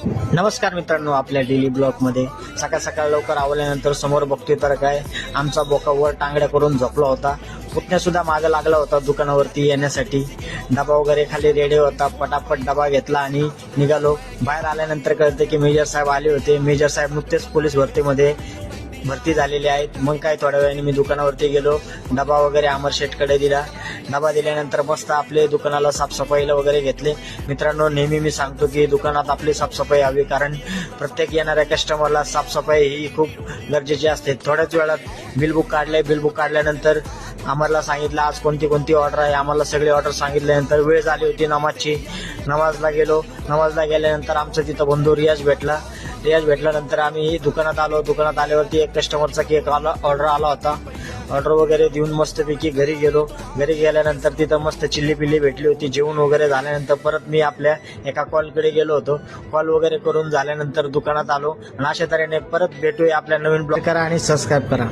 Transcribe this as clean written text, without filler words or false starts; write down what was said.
नमस्कार मित्रांनो, आपल्या डेली ब्लॉगमध्ये सकाळ सकाळ लवकर आवल्यानंतर समोर बघतोय तर काय आमचा बोका वर टांगड्या करून झोपला होता. पुतण्या सुद्धा मागे लागला होता दुकानावरती येण्यासाठी. डबा वगैरे खाली रेडी होता. पटापट डबा घेतला आणि निघालो. बाहेर आल्यानंतर कळतं की मेजर साहेब आले होते. मेजर साहेब नुकतेच पोलीस भरतीमध्ये भरती झालेले आहेत. मग काय थोड्या वेळाने मी दुकानावरती गेलो. डबा वगैरे अमर शेठकडे दिला. डबा दिल्यानंतर मस्त आपले दुकानाला साफसफाईला वगैरे घेतले. मित्रांनो, नेहमी मी सांगतो की दुकानात आपली साफसफाई हवी, कारण प्रत्येक येणाऱ्या कस्टमरला साफसफाई ही खूप गरजेची असते. थोड्याच वेळात बिल बुक काढलंय. बिल बुक काढल्यानंतर आम्हाला सांगितलं आज कोणती कोणती ऑर्डर आहे. आम्हाला सगळी ऑर्डर सांगितल्यानंतर वेळ झाली होती नमाजची. नमाजला गेलो. नमाजला गेल्यानंतर आमचा तिथं बंधू रियाज भेटला. रियाज भेटल्यानंतर आम्ही दुकानात आलो. दुकानात आल्यावरती एक कस्टमरचा केक ऑर्डर आला होता. ऑर्डर वगैरे देऊन मस्तपैकी घरी गेलो. घरी गेल्यानंतर तिथं मस्त चिल्ली पिल्ली भेटली होती. जेवण वगैरे झाल्यानंतर परत मी आपल्या एका कॉलकडे गेलो होतो. कॉल वगैरे करून झाल्यानंतर दुकानात आलो. आणि अशा तऱ्हेने परत भेटूया आपल्या नवीन ब्लॉग. करा आणि सबस्क्राईब करा.